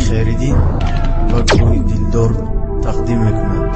خیریدین و گروه دلدار تقدیم میکنند.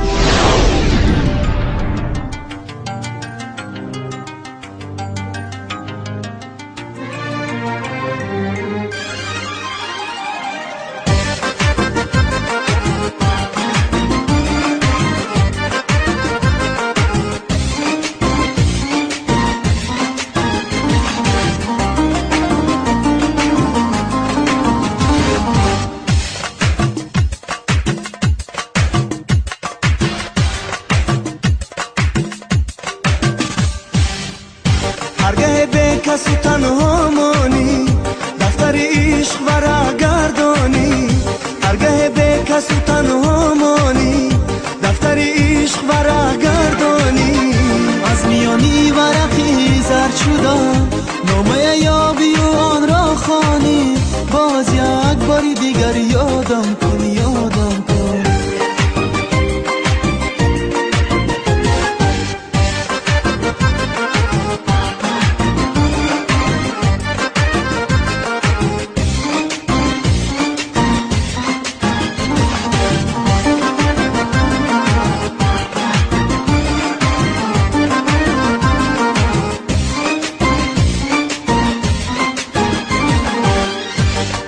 هرگاه به کسی تنها مانی دفتر عشق ورق گردانی هرگاه به کسی تنها مانی دفتر عشق ورق گردانی از میانی ورقی زرد شدم نامه یابی و آن را خوانی باز یک باری دیگر یادم کن یادم کن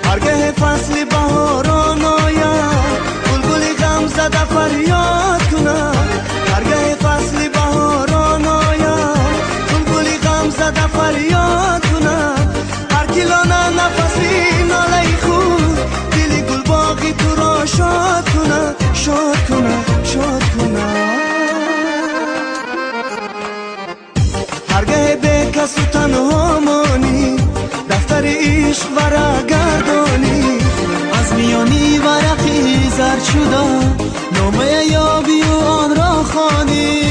هرگاه فصل بهاران آید بلبل غم زده فریاد کند هرگاه فصل بهاران آید بلبل غم زده فریاد کند هر کلانه نفسی ناله خود دل گل باغی تو را شاد کند شاد کند شاد کند هرگاه به کس تنها مانی دفتر عشق ورق گردانی از میانی ورقی زرد شدم نامه یابی و آن را خوانی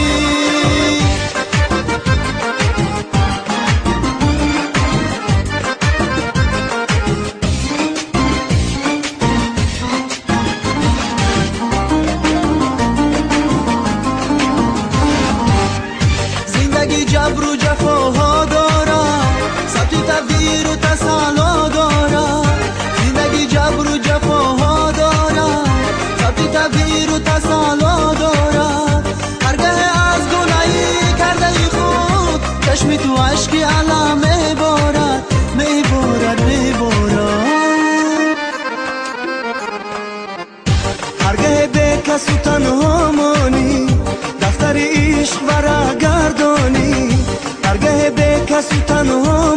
زندگی جبر و جفاها دارد ثبت تقدیر و تسلا دارد زندگی جبر و جفاها دارد ثبت تقدیر و تسلا دارد هرگاه از گناهی کرده خود چشم تو عشقی علم میبارد میبارد میبارد هرگاه به کس تنها مانی دفتر عشق ورق گردانی هرگاه به کس تنها